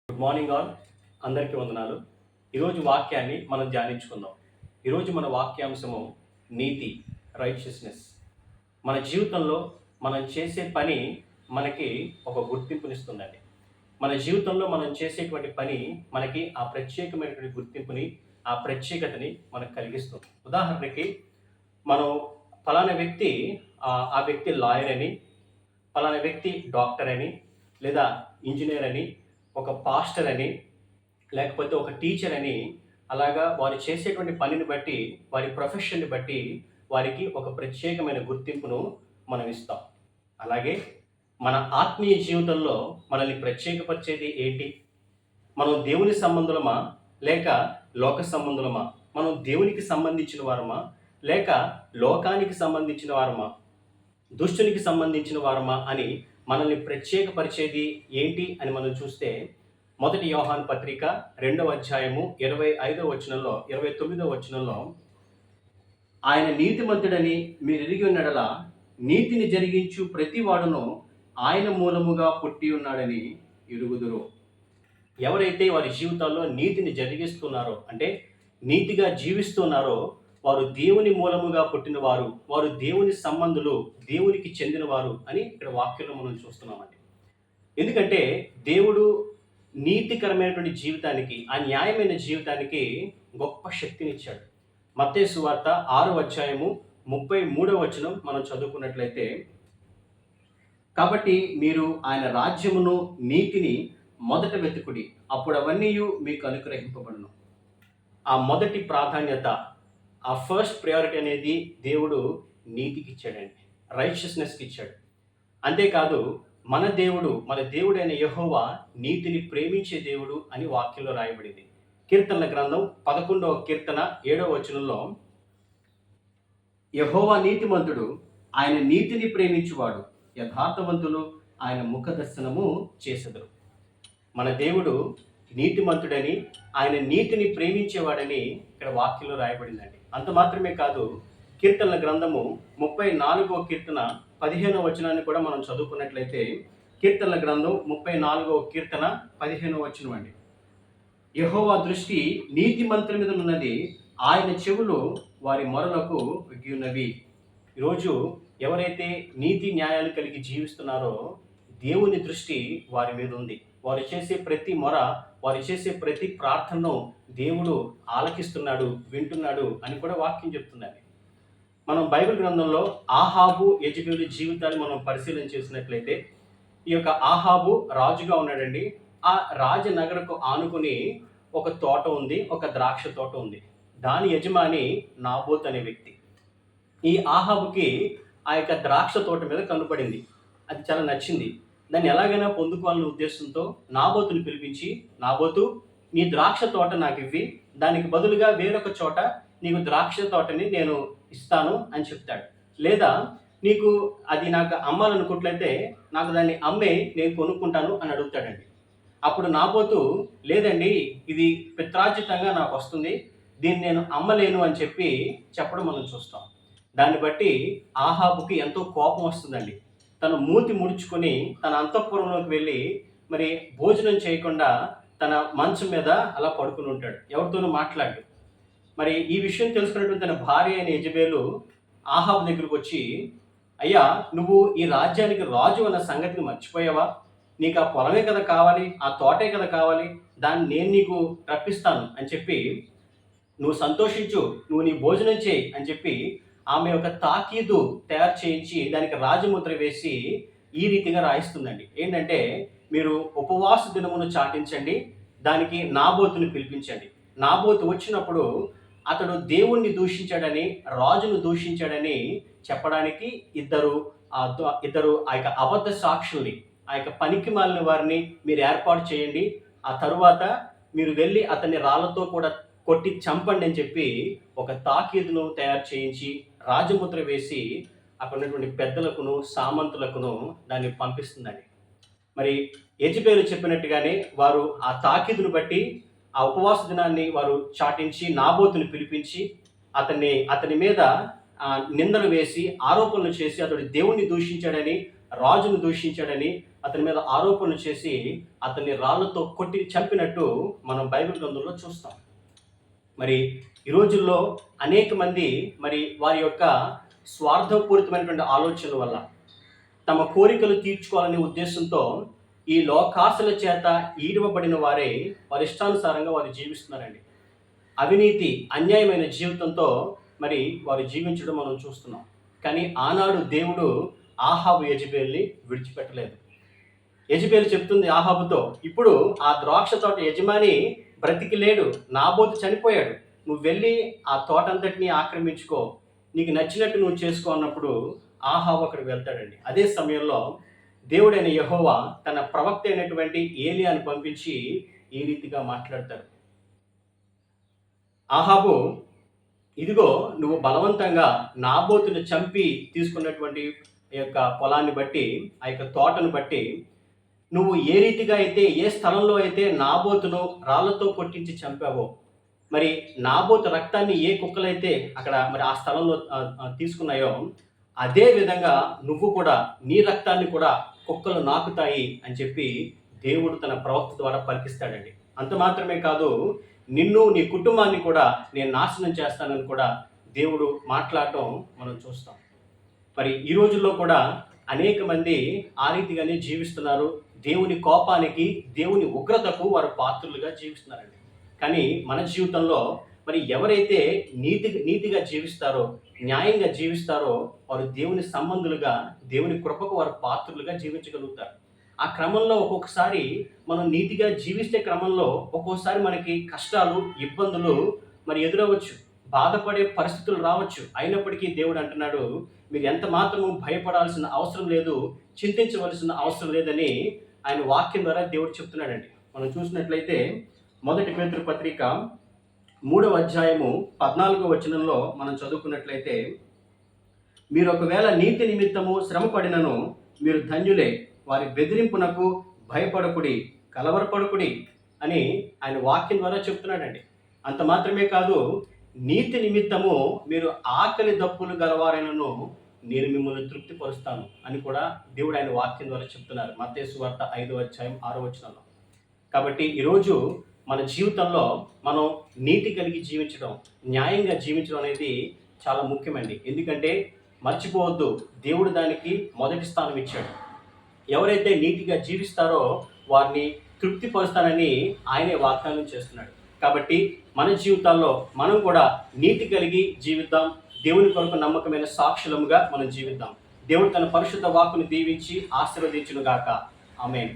Good morning all. అందరికీ వందనాలు. ఈరోజు వాక్యాన్ని మనం ధ్యానించుకుందాం. ఈరోజు మన వాక్యాంశము నీతి, రైచియస్నెస్. మన జీవితంలో మనం చేసే పని మనకి ఒక గుర్తింపునిస్తుందండి. మన జీవితంలో మనం చేసేటువంటి పని మనకి ఆ ప్రత్యేకమైనటువంటి గుర్తింపుని, ఆ ప్రత్యేకతని మనకు కలిగిస్తుంది. ఉదాహరణకి మనం ఫలానా వ్యక్తి ఆ వ్యక్తి లాయర్ అని, ఫలానా వ్యక్తి డాక్టర్ అని, లేదా ఇంజనీర్ అని, ఒక పాస్టర్ అని, లేకపోతే ఒక టీచర్ అని, అలాగా వారు చేసేటువంటి పనిని బట్టి, వారి ప్రొఫెషన్ని బట్టి వారికి ఒక ప్రత్యేకమైన గుర్తింపును మనం ఇస్తాం. అలాగే మన ఆత్మీయ జీవితంలో మనల్ని ప్రత్యేకపరిచేది ఏంటి? మనం దేవుని సంబంధులమా? లేక లోక సంబంధులమా? మనం దేవునికి సంబంధించిన వారమా? లేక లోకానికి సంబంధించిన వారమా? దుష్టునికి సంబంధించిన వారమా అని మనల్ని ప్రత్యేకపరిచేది ఏంటి అని మనం చూస్తే, మొదటి యోహాను పత్రిక 2వ అధ్యాయము 25వ వచనంలో 29వ వచనంలో, ఆయన నీతిమంతుడని మీరు ఎరిగి ఉన్నడల నీతిని జరిగించు ప్రతి వాడును ఆయన మూలముగా పుట్టి ఉన్నాడని ఎరుగుదురు. ఎవరైతే వారి జీవితాల్లో నీతిని జరిగిస్తున్నారో, అంటే నీతిగా జీవిస్తున్నారో, వారు దేవుని మూలముగా పుట్టినవారు, వారు దేవుని సంబంధులు, దేవునికి చెందినవారు అని ఇక్కడ వాక్యంలో మనం చూస్తున్నామండి. ఎందుకంటే దేవుడు నీతికరమైనటువంటి జీవితానికి, ఆ న్యాయమైన జీవితానికి గొప్ప శక్తినిచ్చాడు. మత్తయి సువార్త 6వ అధ్యాయము 33వ వచనం మనం చదువుకున్నట్లయితే, కాబట్టి మీరు ఆయన రాజ్యమును నీతిని మొదట వెతుకుడి, అప్పుడు అవన్నీ మీకు అనుగ్రహింపబడును. ఆ మొదటి ప్రాధాన్యత, ఆ ఫస్ట్ ప్రయారిటీ అనేది దేవుడు నీతికి ఇచ్చాడండి, రైచియస్నెస్కి ఇచ్చాడు. అంతేకాదు మన దేవుడైన యెహోవా నీతిని ప్రేమించే దేవుడు అని వాక్యంలో రాయబడింది. కీర్తనల గ్రంథం 11వ కీర్తన 7వ వచనంలో, యెహోవా నీతిమంతుడు, ఆయన నీతిని ప్రేమించువాడు, యథార్థవంతులు ఆయన ముఖ దర్శనము చేసెదరు. మన దేవుడు నీతిమంతుడని, ఆయన నీతిని ప్రేమించేవాడని ఇక్కడ వాక్యంలో రాయబడిందండి. అంత మాత్రమే కాదు, కీర్తనల గ్రంథము 34వ కీర్తన 15వ వచనాన్ని కూడా మనం చదువుకున్నట్లయితే, కీర్తనల గ్రంథం 34వ కీర్తన 15వ వచనం అండి. యెహోవా దృష్టి నీతిమంతుల మీద ఉన్నది, ఆయన చెవులు వారి మొరలకు విగ్గియున్నవి. ఈరోజు ఎవరైతే నీతి న్యాయాలు కలిగి జీవిస్తున్నారో, దేవుని దృష్టి వారి మీద ఉంది. వారు చేసే ప్రతి మొర, వారు చేసే ప్రతి ప్రార్థనను దేవుడు ఆలకిస్తున్నాడు, వింటున్నాడు అని కూడా వాక్యం చెప్తుందండి. మనం బైబిల్ గ్రంథంలో ఆహాబు, యెజెబెలు జీవితాన్ని మనం పరిశీలన చేసినట్లయితే, ఈ యొక్క ఆహాబు రాజుగా ఉన్నాడండి. ఆ రాజనగరకు ఆనుకుని ఒక తోట ఉంది, ఒక ద్రాక్ష తోట ఉంది. దాని యజమాని నాబోత్ అనే వ్యక్తి. ఈ ఆహాబుకి ఆ యొక్క ద్రాక్ష తోట మీద కనుపడింది. అది చాలా నచ్చింది. దాన్ని ఎలాగైనా పొందుకోవాలనే ఉద్దేశంతో నాబోతుని పిలిపించి, నాబోతు, నీ ద్రాక్ష తోట నాకు ఇవ్వి, దానికి బదులుగా వేరొక చోట నీకు ద్రాక్ష తోటని నేను ఇస్తాను అని చెప్తాడు. లేదా నీకు అది నాకు అమ్మాలనుకుంట్లయితే నాకు దాన్ని అమ్మే నేను కొనుక్కుంటాను అని అడుగుతాడండి. అప్పుడు నాబోతు, లేదండి, ఇది పిత్రార్జితంగా నాకు వస్తుంది, దీన్ని నేను అమ్మలేను అని చెప్పడం మనం చూస్తాం. దాన్ని బట్టి ఆహాబుకి ఎంతో కోపం వస్తుందండి. తను మూతి ముడుచుకొని తన అంతఃపురంలోకి వెళ్ళి మరి భోజనం చేయకుండా తన మంచం మీద అలా పడుకుని ఉంటాడు, ఎవరితోనూ మాట్లాడు. మరి ఈ విషయం తెలుసుకున్నటువంటి తన భార్య అయిన యెజెబెలు ఆహాబు దగ్గరకు వచ్చి, అయ్యా, నువ్వు ఈ రాజ్యానికి రాజు అన్న సంగతిని మర్చిపోయావా? నీకు ఆ పొలమే కదా కావాలి, ఆ తోటే కదా కావాలి, దాన్ని నేను నీకు రప్పిస్తాను అని చెప్పి, నువ్వు సంతోషించు, నువ్వు నీ భోజనం చేయి అని చెప్పి ఆమె యొక్క తాకీదు తయారు చేయించి దానికి రాజముద్ర వేసి ఈ రీతిగా రాయిస్తుందండి. ఏంటంటే, మీరు ఉపవాస దినమును చాటించండి, దానికి నాబోతుని పిలిపించండి. నాబోతు వచ్చినప్పుడు అతడు దేవుణ్ణి దూషించాడని, రాజును దూషించాడని చెప్పడానికి ఇద్దరు ఆ యొక్క అబద్ధ సాక్షుల్ని, ఆ యొక్క పనికి మాలిన వారిని మీరు ఏర్పాటు చేయండి. ఆ తరువాత మీరు వెళ్ళి అతన్ని రాళ్లతో కూడా కొట్టి చంపండి అని చెప్పి ఒక తాకీదును తయారు చేయించి రాజముద్ర వేసి అక్కడ ఉన్నటువంటి పెద్దలకును సామంతులకును దాన్ని పంపిస్తుందండి. మరి యెజెబెలు చెప్పినట్టుగానే వారు ఆ తాకీదును బట్టి ఆ ఉపవాస దినాన్ని వారు చాటించి నాబోతుని పిలిపించి అతని మీద నిందలు వేసి ఆరోపణలు చేసి అతడు దేవుణ్ణి దూషించాడని, రాజును దూషించాడని, అతని మీద ఆరోపణలు చేసి అతన్ని రాళ్లతో కొట్టి చంపినట్టు మనం బైబిల్ గ్రంథంలో చూస్తాం. మరి ఈ రోజుల్లో అనేక మంది మరి వారి యొక్క స్వార్థపూరితమైనటువంటి ఆలోచనల వల్ల తమ కోరికలు తీర్చుకోవాలనే ఉద్దేశంతో ఈ లోకాశల చేత ఈడవబడిన వారే వారి ఇష్టానుసారంగా వారు జీవిస్తున్నారండి. అవినీతి, అన్యాయమైన జీవితంతో మరి వారు జీవించడం మనం చూస్తున్నాం. కానీ ఆనాడు దేవుడు ఆహాబు యెజెబెల్ని విడిచిపెట్టలేదు. యెజెబెల్ చెప్తుంది ఆహాబుతో, ఇప్పుడు ఆ ద్రాక్ష తోట యజమాని బ్రతికి లేడు, నాబోతు చనిపోయాడు, నువ్వు వెళ్ళి ఆ తోటంతటిని ఆక్రమించుకో, నీకు నచ్చినట్టు నువ్వు చేసుకో అన్నప్పుడు ఆహాబు అక్కడికి వెళ్తాడండి. అదే సమయంలో దేవుడైన యెహోవా తన ప్రవక్త అయినటువంటి ఏలియాను పంపించి ఈ రీతిగా మాట్లాడతారు. ఆహాబు, ఇదిగో నువ్వు బలవంతంగా నాబోతును చంపి తీసుకున్నటువంటి యొక్క పొలాన్ని బట్టి, ఆ యొక్క తోటను బట్టి, నువ్వు ఏ రీతిగా అయితే, ఏ స్థలంలో అయితే నాబోతును రాళ్లతో కొట్టించి చంపావో, మరి నాబోతు రక్తాన్ని ఏ కుక్కలైతే అక్కడ మరి ఆ స్థలంలో తీసుకున్నాయో, అదే విధంగా నువ్వు కూడా నీ రక్తాన్ని కూడా కుక్కలు నాకుతాయి అని చెప్పి దేవుడు తన ప్రవక్త ద్వారా పలికిస్తాడండి. అంత మాత్రమే కాదు, నిన్ను నీ కుటుంబాన్ని కూడా నేను నాశనం చేస్తానని కూడా దేవుడు మాట్లాడటం మనం చూస్తాం. మరి ఈ రోజుల్లో కూడా అనేక మంది ఆ రీతిగానే జీవిస్తున్నారు. దేవుని కోపానికి, దేవుని ఉగ్రతకు వారు పాత్రులుగా జీవిస్తున్నారండి. కానీ మన జీవితంలో మరి ఎవరైతే నీతిగా జీవిస్తారో, న్యాయంగా జీవిస్తారో వారు దేవుని సంబంధులుగా, దేవుని కృపకు వారు పాత్రులుగా జీవించగలుగుతారు. ఆ క్రమంలో ఒక్కొక్కసారి మనం నీతిగా జీవిస్తే క్రమంలో ఒక్కోసారి మనకి కష్టాలు, ఇబ్బందులు మరి ఎదురవచ్చు, బాధపడే పరిస్థితులు రావచ్చు. అయినప్పటికీ దేవుడు అంటున్నాడు, మీరు ఎంత మాత్రము భయపడాల్సిన అవసరం లేదు, చింతించవలసిన అవసరం లేదని ఆయన వాక్యం ద్వారా దేవుడు చెప్తున్నాడండి. మనం చూసినట్లయితే 1 పేతురు పత్రిక 3వ అధ్యాయము 14వ వచనంలో మనం చదువుకున్నట్లయితే, మీరు ఒకవేళ నీతి నిమిత్తము శ్రమ పడినను మీరు ధన్యులే, వారి బెదిరింపునకు భయపడకుడి, కలవరపడకుడి అని ఆయన వాక్యం ద్వారా చెప్తున్నాడండి. అంత మాత్రమే కాదు, నీతి నిమిత్తము మీరు ఆకలి దప్పులు గలవారైనను నేను మిమ్మల్ని తృప్తిపరుస్తాను అని కూడా దేవుడు ఆయన వాక్యం ద్వారా చెప్తున్నారు. మత్తయి సువార్త 5వ అధ్యాయం 6వ వచనంలో. కాబట్టి ఈరోజు మన జీవితంలో మనం నీతి కలిగి జీవించడం, న్యాయంగా జీవించడం అనేది చాలా ముఖ్యమండి. ఎందుకంటే మర్చిపోవద్దు, దేవుడు దానికి మొదటి స్థానం ఇచ్చాడు. ఎవరైతే నీతిగా జీవిస్తారో వారిని తృప్తిపరుస్తానని ఆయనే వాగ్దానం చేస్తున్నాడు. కాబట్టి మన జీవితాల్లో మనం కూడా నీతి కలిగి జీవిద్దాం. దేవుని కొరకు నమ్మకమైన సాక్షులముగా మనం జీవిద్దాం. దేవుడు తన పరిశుద్ధ వాక్కును దీవించి ఆశీర్వదించును గాక. ఆమేన్.